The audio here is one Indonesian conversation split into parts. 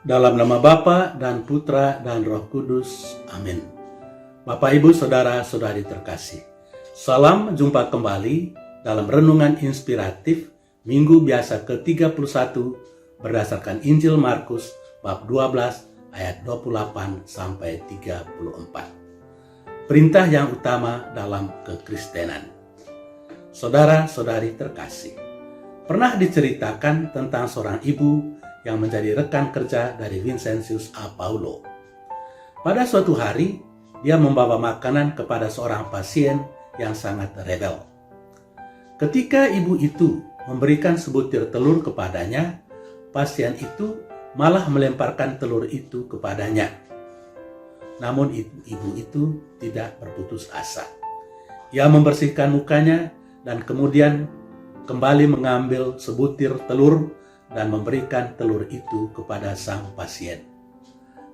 Dalam nama Bapa dan Putra dan Roh Kudus. Amin. Bapak, Ibu, Saudara-saudari terkasih. Salam jumpa kembali dalam Renungan Inspiratif Minggu Biasa ke-31 berdasarkan Injil Markus bab 12 ayat 28 sampai 34. Perintah yang utama dalam kekristenan. Saudara-saudari terkasih, pernah diceritakan tentang seorang ibu yang menjadi rekan kerja dari Vincentius A. Paulo. Pada suatu hari, dia membawa makanan kepada seorang pasien yang sangat rebel. Ketika ibu itu memberikan sebutir telur kepadanya, pasien itu malah melemparkan telur itu kepadanya. Namun ibu itu tidak berputus asa. Ia membersihkan mukanya dan kemudian kembali mengambil sebutir telur dan memberikan telur itu kepada sang pasien.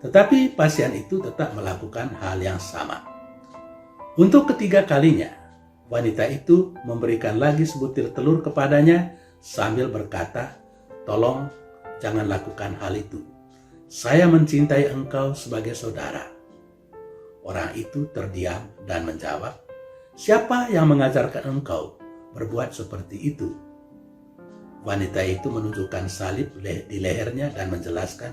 Tetapi pasien itu tetap melakukan hal yang sama. Untuk ketiga kalinya, wanita itu memberikan lagi sebutir telur kepadanya sambil berkata, "Tolong jangan lakukan hal itu. Saya mencintai engkau sebagai saudara." Orang itu terdiam dan menjawab, "Siapa yang mengajarkan engkau berbuat seperti itu?" Wanita itu menunjukkan salib di lehernya dan menjelaskan,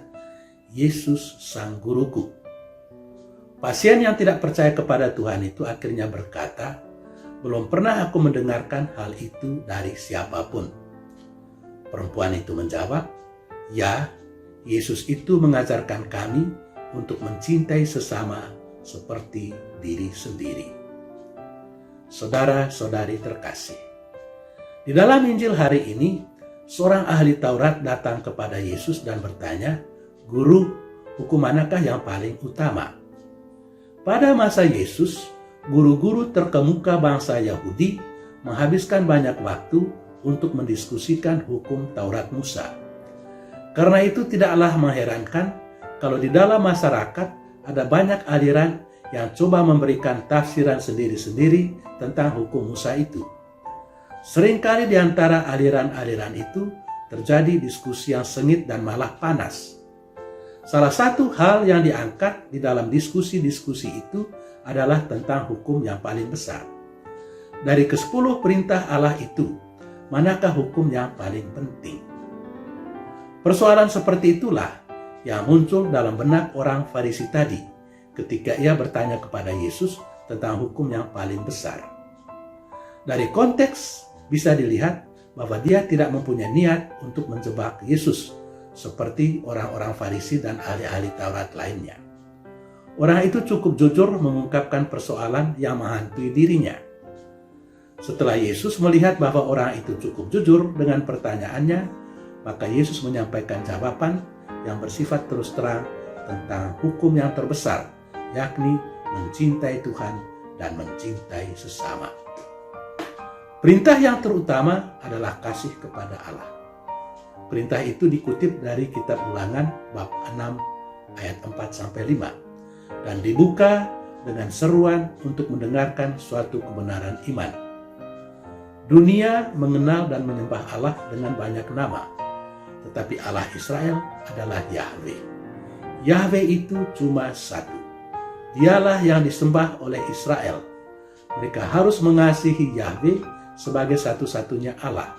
"Yesus sang guruku." Pasien yang tidak percaya kepada Tuhan itu akhirnya berkata, "Belum pernah aku mendengarkan hal itu dari siapapun." Perempuan itu menjawab, "Ya, Yesus itu mengajarkan kami untuk mencintai sesama seperti diri sendiri." Saudara-saudari terkasih, di dalam Injil hari ini, seorang ahli Taurat datang kepada Yesus dan bertanya, "Guru, hukum manakah yang paling utama?" Pada masa Yesus, guru-guru terkemuka bangsa Yahudi menghabiskan banyak waktu untuk mendiskusikan hukum Taurat Musa. Karena itu tidaklah mengherankan kalau di dalam masyarakat ada banyak aliran yang coba memberikan tafsiran sendiri-sendiri tentang hukum Musa itu. Seringkali di antara aliran-aliran itu terjadi diskusi yang sengit dan malah panas. Salah satu hal yang diangkat di dalam diskusi-diskusi itu adalah tentang hukum yang paling besar. Dari ke-10 perintah Allah itu, manakah hukum yang paling penting? Persoalan seperti itulah yang muncul dalam benak orang Farisi tadi ketika ia bertanya kepada Yesus tentang hukum yang paling besar. Dari konteks bisa dilihat bahwa dia tidak mempunyai niat untuk menjebak Yesus seperti orang-orang Farisi dan ahli-ahli Taurat lainnya. Orang itu cukup jujur mengungkapkan persoalan yang menghantui dirinya. Setelah Yesus melihat bahwa orang itu cukup jujur dengan pertanyaannya, maka Yesus menyampaikan jawaban yang bersifat terus terang tentang hukum yang terbesar, yakni mencintai Tuhan dan mencintai sesama. Perintah yang terutama adalah kasih kepada Allah. Perintah itu dikutip dari kitab Ulangan bab 6 ayat 4-5 dan dibuka dengan seruan untuk mendengarkan suatu kebenaran iman. Dunia mengenal dan menyembah Allah dengan banyak nama, tetapi Allah Israel adalah Yahweh. Yahweh itu cuma satu. Dialah yang disembah oleh Israel. Mereka harus mengasihi Yahweh sebagai satu-satunya Allah.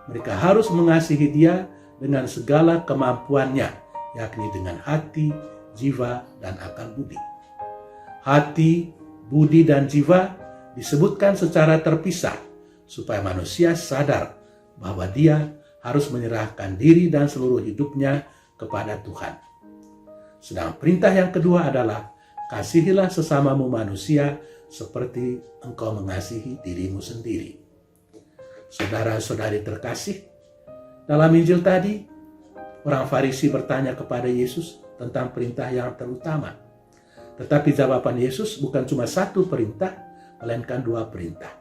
Mereka harus mengasihi Dia dengan segala kemampuannya, yakni dengan hati, jiwa, dan akal budi. Hati, budi, dan jiwa disebutkan secara terpisah supaya manusia sadar bahwa dia harus menyerahkan diri dan seluruh hidupnya kepada Tuhan. Sedang perintah yang kedua adalah kasihilah sesamamu manusia seperti engkau mengasihi dirimu sendiri. Saudara-saudari terkasih, dalam Injil tadi, orang Farisi bertanya kepada Yesus tentang perintah yang terutama. Tetapi jawaban Yesus bukan cuma satu perintah, melainkan dua perintah.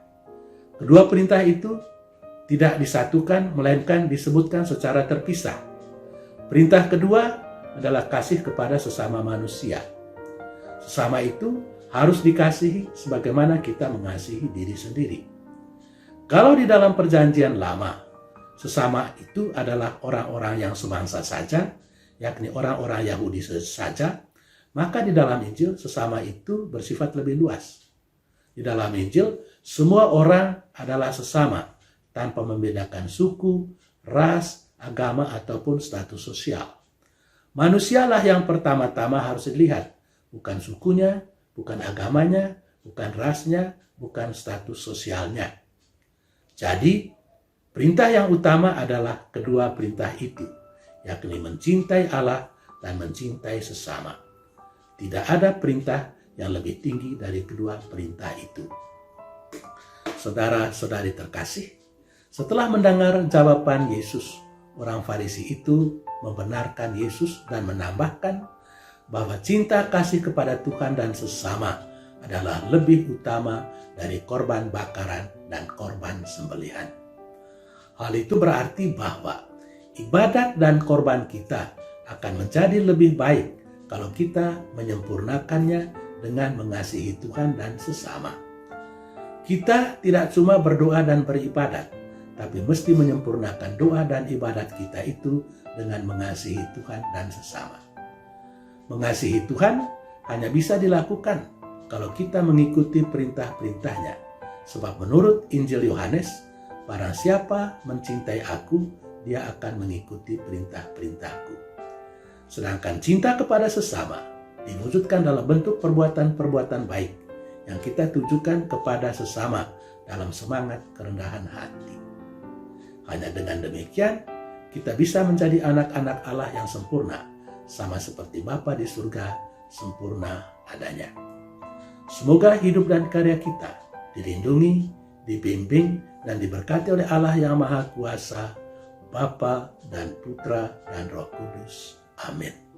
Kedua perintah itu tidak disatukan, melainkan disebutkan secara terpisah. Perintah kedua adalah kasih kepada sesama manusia. Sesama itu harus dikasihi sebagaimana kita mengasihi diri sendiri. Kalau di dalam perjanjian lama, sesama itu adalah orang-orang yang sebangsa saja, yakni orang-orang Yahudi saja, maka di dalam Injil sesama itu bersifat lebih luas. Di dalam Injil, semua orang adalah sesama, tanpa membedakan suku, ras, agama, ataupun status sosial. Manusialah yang pertama-tama harus dilihat, bukan sukunya, bukan agamanya, bukan rasnya, bukan status sosialnya. Jadi, perintah yang utama adalah kedua perintah itu, yakni mencintai Allah dan mencintai sesama. Tidak ada perintah yang lebih tinggi dari kedua perintah itu. Saudara-saudari terkasih, setelah mendengar jawaban Yesus, orang Farisi itu membenarkan Yesus dan menambahkan bahwa cinta kasih kepada Tuhan dan sesama adalah lebih utama dari korban bakaran dan korban sembelihan. Hal itu berarti bahwa ibadat dan korban kita akan menjadi lebih baik kalau kita menyempurnakannya dengan mengasihi Tuhan dan sesama. Kita tidak cuma berdoa dan beribadat, tapi mesti menyempurnakan doa dan ibadat kita itu dengan mengasihi Tuhan dan sesama. Mengasihi Tuhan hanya bisa dilakukan kalau kita mengikuti perintah-perintahnya. Sebab menurut Injil Yohanes, barang siapa mencintai aku, dia akan mengikuti perintah-perintahku. Sedangkan cinta kepada sesama diwujudkan dalam bentuk perbuatan-perbuatan baik yang kita tujukan kepada sesama dalam semangat kerendahan hati. Hanya dengan demikian, kita bisa menjadi anak-anak Allah yang sempurna, sama seperti Bapa di surga sempurna adanya. Semoga hidup dan karya kita dilindungi, dibimbing, dan diberkati oleh Allah yang Maha Kuasa, Bapa dan Putra dan Roh Kudus. Amin.